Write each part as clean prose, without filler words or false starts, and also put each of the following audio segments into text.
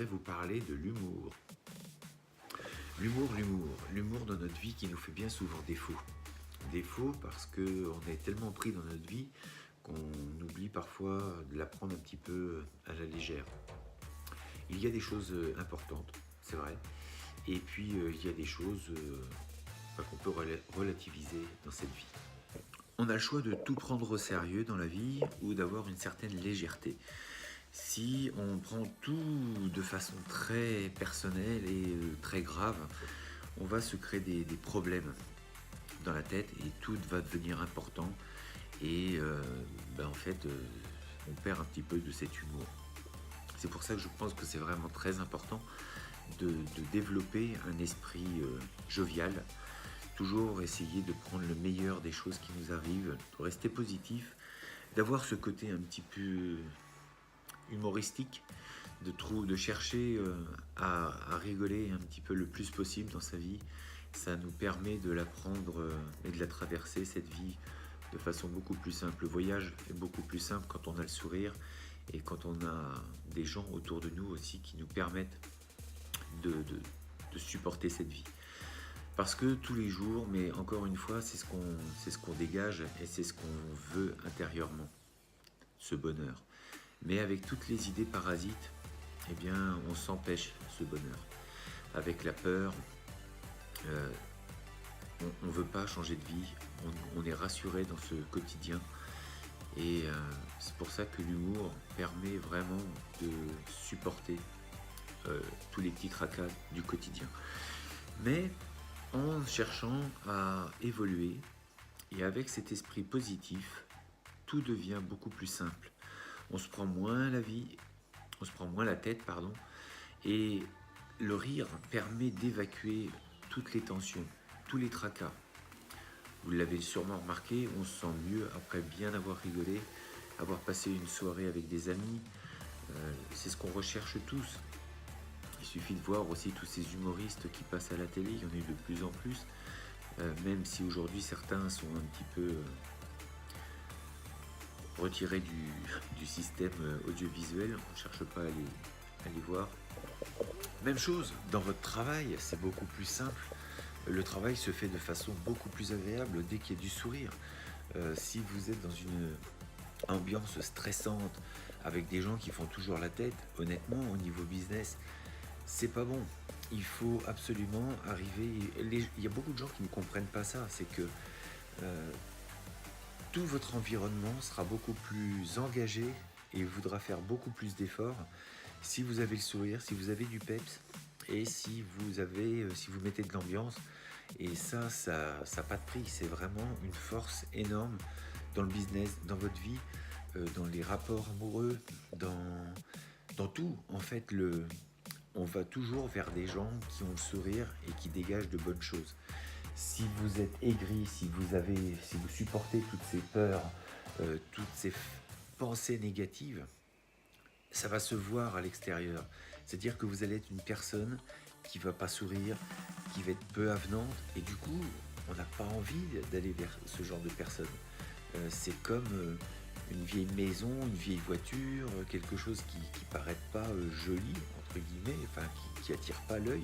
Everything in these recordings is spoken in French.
voudrais vous parler de l'humour. L'humour dans notre vie qui nous fait bien souvent défaut. Défaut parce qu'on est tellement pris dans notre vie qu'on oublie parfois de la prendre un petit peu à la légère. Il y a des choses importantes, c'est vrai, et puis il y a des choses qu'on peut relativiser dans cette vie. On a le choix de tout prendre au sérieux dans la vie ou d'avoir une certaine légèreté. Si on prend tout de façon très personnelle et très grave, on va se créer des problèmes dans la tête et tout va devenir important et on perd un petit peu de cet humour. C'est pour ça que je pense que c'est vraiment très important de développer un esprit jovial, toujours essayer de prendre le meilleur des choses qui nous arrivent, de rester positif, d'avoir ce côté un petit peu humoristique, de chercher à rigoler un petit peu le plus possible dans sa vie. Ça nous permet de la prendre et de la traverser, cette vie, de façon beaucoup plus simple. Le voyage est beaucoup plus simple quand on a le sourire et quand on a des gens autour de nous aussi qui nous permettent de supporter cette vie. Parce que tous les jours, mais encore une fois, c'est ce qu'on dégage et c'est ce qu'on veut intérieurement, ce bonheur. Mais avec toutes les idées parasites, eh bien, on s'empêche ce bonheur. Avec la peur, on ne veut pas changer de vie, on est rassuré dans ce quotidien. Et c'est pour ça que l'humour permet vraiment de supporter tous les petits tracas du quotidien. Mais en cherchant à évoluer et avec cet esprit positif, tout devient beaucoup plus simple. On se prend moins la tête, et le rire permet d'évacuer toutes les tensions, tous les tracas. Vous l'avez sûrement remarqué, on se sent mieux après bien avoir rigolé, avoir passé une soirée avec des amis. C'est ce qu'on recherche tous. Il suffit de voir aussi tous ces humoristes qui passent à la télé, il y en a eu de plus en plus, même si aujourd'hui certains sont un petit peu retirés du système audiovisuel, on ne cherche pas à les voir. Même chose, dans votre travail, c'est beaucoup plus simple. Le travail se fait de façon beaucoup plus agréable dès qu'il y a du sourire. Si vous êtes dans une ambiance stressante, avec des gens qui font toujours la tête, honnêtement, au niveau business, c'est pas bon. Il faut absolument arriver... Il y a beaucoup de gens qui ne comprennent pas ça, c'est que tout votre environnement sera beaucoup plus engagé et voudra faire beaucoup plus d'efforts si vous avez le sourire, si vous avez du peps et si vous mettez de l'ambiance. Et ça n'a pas de prix, c'est vraiment une force énorme dans le business, dans votre vie, dans les rapports amoureux, dans tout. En fait, on va toujours vers des gens qui ont le sourire et qui dégagent de bonnes choses. Si vous êtes aigri, si vous supportez toutes ces peurs, toutes ces pensées négatives, ça va se voir à l'extérieur. C'est-à-dire que vous allez être une personne qui va pas sourire, qui va être peu avenante, et du coup, on n'a pas envie d'aller vers ce genre de personne. C'est comme une vieille maison, une vieille voiture, quelque chose qui paraît pas joli, entre guillemets, enfin qui attire pas l'œil.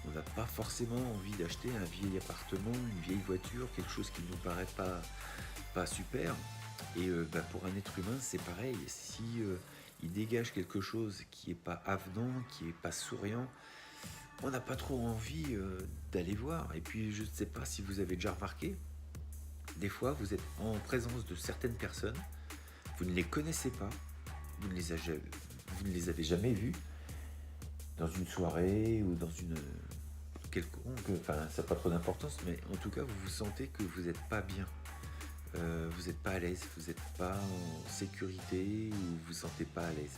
On n'a pas forcément envie d'acheter un vieil appartement, une vieille voiture, quelque chose qui ne nous paraît pas super. Et pour un être humain, c'est pareil. Si il dégage quelque chose qui n'est pas avenant, qui n'est pas souriant, on n'a pas trop envie d'aller voir. Et puis, je ne sais pas si vous avez déjà remarqué, des fois, vous êtes en présence de certaines personnes, vous ne les connaissez pas, vous ne les avez jamais vues, dans une soirée ou dans une quelconque, enfin ça n'a pas trop d'importance, mais en tout cas vous vous sentez que vous n'êtes pas bien, vous n'êtes pas à l'aise, vous n'êtes pas en sécurité ou vous vous sentez pas à l'aise.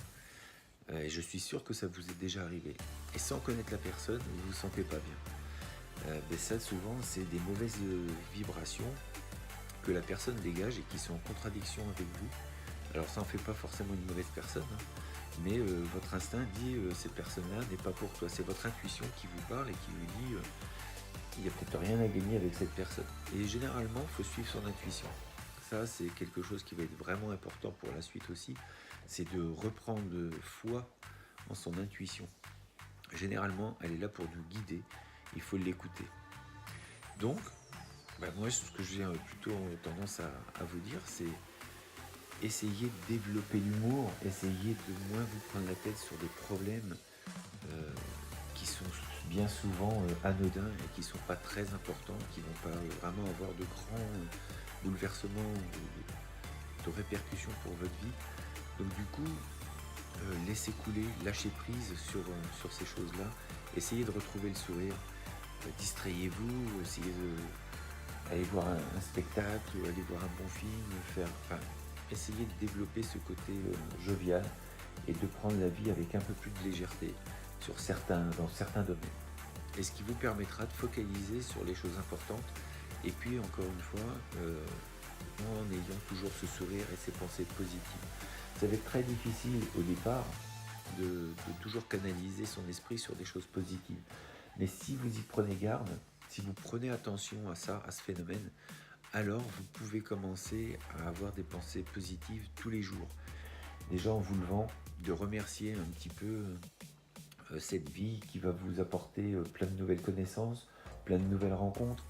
Et je suis sûr que ça vous est déjà arrivé. Et sans connaître la personne, vous vous sentez pas bien. Mais ça souvent c'est des mauvaises vibrations que la personne dégage et qui sont en contradiction avec vous. Alors ça en fait pas forcément une mauvaise personne, hein. Mais votre instinct dit cette personne-là n'est pas pour toi. C'est votre intuition qui vous parle et qui vous dit il n'y a peut-être rien à gagner avec cette personne. Et généralement, il faut suivre son intuition. Ça, c'est quelque chose qui va être vraiment important pour la suite aussi. C'est de reprendre foi en son intuition. Généralement, elle est là pour nous guider, il faut l'écouter. Donc, moi, ce que j'ai plutôt tendance à vous dire, c'est essayez de développer l'humour, essayez de moins vous prendre la tête sur des problèmes qui sont bien souvent anodins et qui ne sont pas très importants, qui ne vont pas vraiment avoir de grands bouleversements ou de répercussions pour votre vie. Donc du coup, laissez couler, lâchez prise sur ces choses-là, essayez de retrouver le sourire, distrayez-vous, essayez d'aller voir un spectacle, aller voir un bon film, essayez de développer ce côté jovial et de prendre la vie avec un peu plus de légèreté dans certains domaines. Et ce qui vous permettra de focaliser sur les choses importantes et puis encore une fois, en ayant toujours ce sourire et ces pensées positives. Ça va être très difficile au départ de toujours canaliser son esprit sur des choses positives. Mais si vous y prenez garde, si vous prenez attention à ça, à ce phénomène, alors vous pouvez commencer à avoir des pensées positives tous les jours. Déjà en vous levant, de remercier un petit peu cette vie qui va vous apporter plein de nouvelles connaissances, plein de nouvelles rencontres.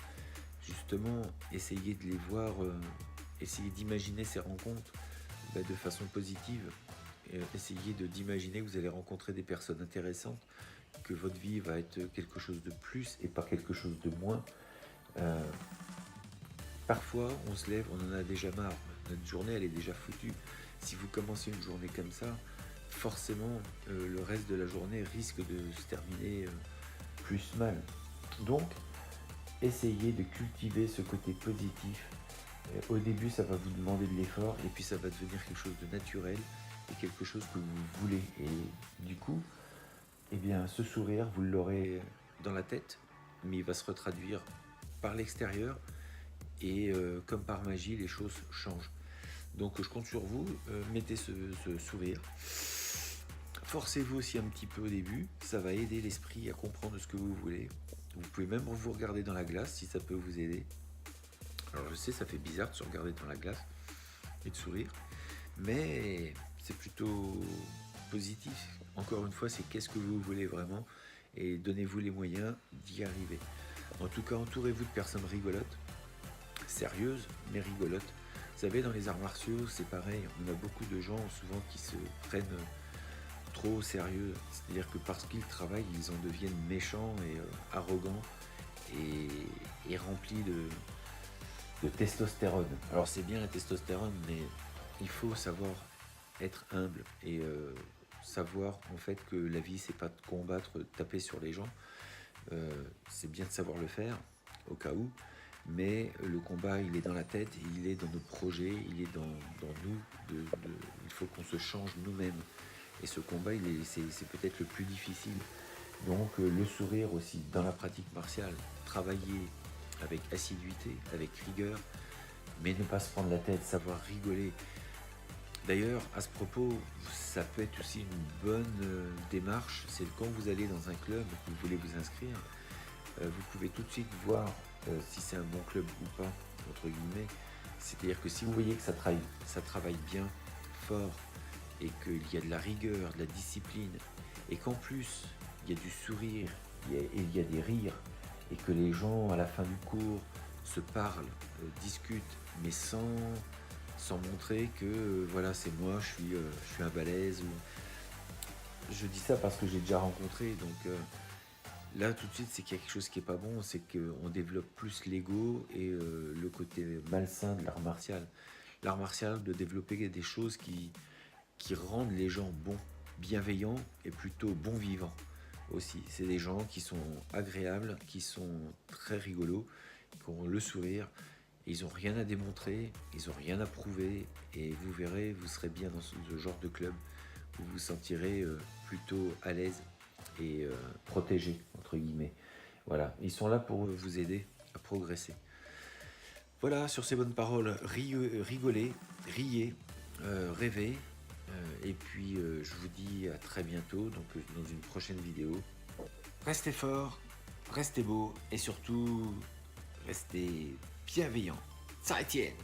Justement, essayez de les voir, essayez d'imaginer ces rencontres de façon positive. Essayez d'imaginer que vous allez rencontrer des personnes intéressantes, que votre vie va être quelque chose de plus et pas quelque chose de moins. Parfois, on se lève, on en a déjà marre. Notre journée, elle est déjà foutue. Si vous commencez une journée comme ça, forcément, le reste de la journée risque de se terminer plus mal. Donc, essayez de cultiver ce côté positif. Au début, ça va vous demander de l'effort et puis ça va devenir quelque chose de naturel et quelque chose que vous voulez. Et du coup, ce sourire, vous l'aurez dans la tête, mais il va se retraduire par l'extérieur et comme par magie, les choses changent. Donc je compte sur vous, mettez ce sourire. Forcez-vous aussi un petit peu au début, ça va aider l'esprit à comprendre ce que vous voulez. Vous pouvez même vous regarder dans la glace si ça peut vous aider. Alors je sais, ça fait bizarre de se regarder dans la glace et de sourire, mais c'est plutôt positif. Encore une fois, c'est qu'est-ce que vous voulez vraiment et donnez-vous les moyens d'y arriver. En tout cas, entourez-vous de personnes rigolotes, sérieuses, mais rigolotes. Vous savez, dans les arts martiaux, c'est pareil, on a beaucoup de gens souvent qui se prennent trop au sérieux, c'est-à-dire que parce qu'ils travaillent, ils en deviennent méchants et arrogants et remplis de testostérone. Alors c'est bien la testostérone, mais il faut savoir être humble et savoir en fait que la vie c'est pas de combattre, de taper sur les gens. C'est bien de savoir le faire au cas où, mais le combat il est dans la tête, il est dans nos projets, il est dans nous. Il faut qu'on se change nous-mêmes. Et ce combat c'est peut-être le plus difficile. Donc le sourire aussi dans la pratique martiale, travailler avec assiduité, avec rigueur, mais ne pas se prendre la tête, savoir rigoler. D'ailleurs, à ce propos, ça peut être aussi une bonne démarche, c'est quand vous allez dans un club, que vous voulez vous inscrire, vous pouvez tout de suite voir si c'est un bon club ou pas, entre guillemets. C'est-à-dire que si vous voyez que ça travaille bien, fort, et qu'il y a de la rigueur, de la discipline, et qu'en plus, il y a du sourire, il y a des rires, et que les gens, à la fin du cours, se parlent, discutent, mais sans montrer que voilà, c'est moi, je suis un balèze. Je dis ça parce que j'ai déjà rencontré, donc là tout de suite c'est qu'il y a quelque chose qui est pas bon, c'est qu'on développe plus l'ego et le côté malsain de l'art martial. L'art martial de développer des choses qui rendent les gens bons, bienveillants et plutôt bons vivants aussi. C'est des gens qui sont agréables, qui sont très rigolos, qui ont le sourire. Ils n'ont rien à démontrer, ils n'ont rien à prouver et vous verrez, vous serez bien dans ce genre de club où vous vous sentirez plutôt à l'aise et protégé, entre guillemets. Voilà, ils sont là pour vous aider à progresser. Voilà, sur ces bonnes paroles, rigolez, riez, rêvez. Et puis je vous dis à très bientôt donc, dans une prochaine vidéo. Restez forts, restez beaux et surtout restez bienveillants. Ça Étienne.